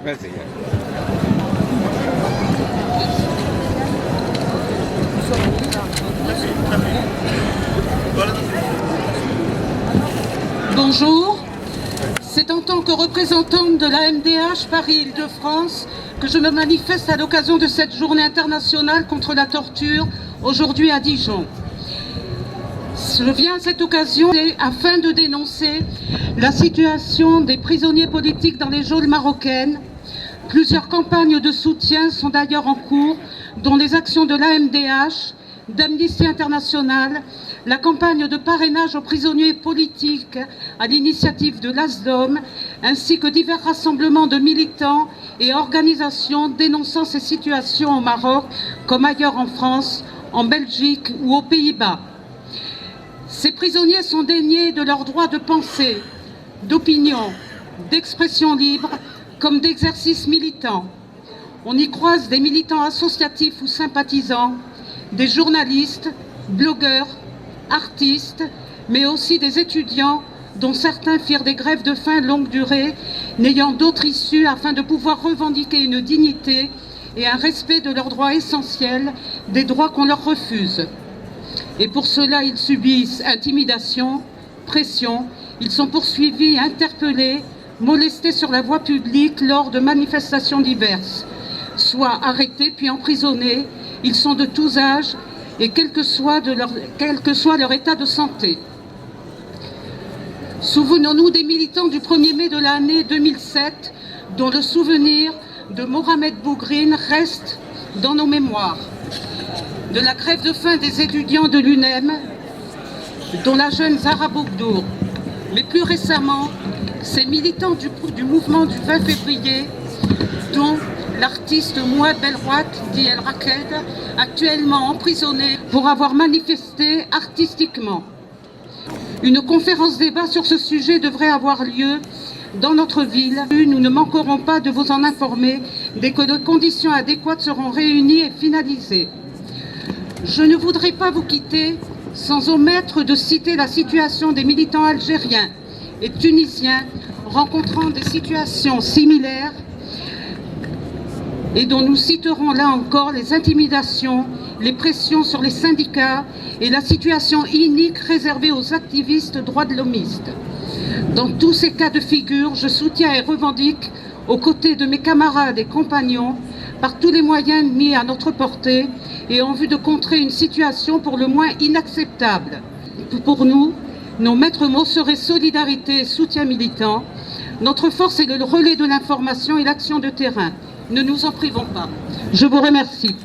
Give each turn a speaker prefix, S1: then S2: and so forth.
S1: Vas-y.
S2: Bonjour, c'est en tant que représentante de la MDH Paris-Île-de-France que je me manifeste à l'occasion de cette journée internationale contre la torture, aujourd'hui à Dijon. Je viens à cette occasion afin de dénoncer la situation des prisonniers politiques dans les geôles marocaines. Plusieurs campagnes de soutien sont d'ailleurs en cours, dont les actions de l'AMDH, d'Amnesty International, la campagne de parrainage aux prisonniers politiques à l'initiative de l'ASDOM, ainsi que divers rassemblements de militants et organisations dénonçant ces situations au Maroc, comme ailleurs en France, en Belgique ou aux Pays-Bas. Ces prisonniers sont déniés de leur droit de pensée, d'opinion, d'expression libre, comme d'exercice militant. On y croise des militants associatifs ou sympathisants, des journalistes, blogueurs, artistes, mais aussi des étudiants dont certains firent des grèves de faim longue durée, n'ayant d'autre issue afin de pouvoir revendiquer une dignité et un respect de leurs droits essentiels, des droits qu'on leur refuse. Et pour cela, ils subissent intimidation, pression, ils sont poursuivis, interpellés, molestés sur la voie publique lors de manifestations diverses, soit arrêtés puis emprisonnés. Ils sont de tous âges et quel que soit leur état de santé. Souvenons-nous des militants du 1er mai de l'année 2007, dont le souvenir de Mohamed Bougrine reste dans nos mémoires. De la grève de faim des étudiants de l'UNEM, dont la jeune Zahra Bogdour. Mais plus récemment, ces militants du mouvement du 20 février, dont l'artiste Mouad Belrouat, dit El Raked, actuellement emprisonné pour avoir manifesté artistiquement. Une conférence débat sur ce sujet devrait avoir lieu dans notre ville. Nous ne manquerons pas de vous en informer dès que les conditions adéquates seront réunies et finalisées. Je ne voudrais pas vous quitter sans omettre de citer la situation des militants algériens et tunisiens rencontrant des situations similaires et dont nous citerons là encore les intimidations, les pressions sur les syndicats et la situation inique réservée aux activistes droits de l'homiste. Dans tous ces cas de figure, je soutiens et revendique, aux côtés de mes camarades et compagnons, par tous les moyens mis à notre portée et en vue de contrer une situation pour le moins inacceptable. Pour nous, nos maîtres mots seraient solidarité et soutien militant. Notre force est le relais de l'information et l'action de terrain. Ne nous en privons pas. Je vous remercie.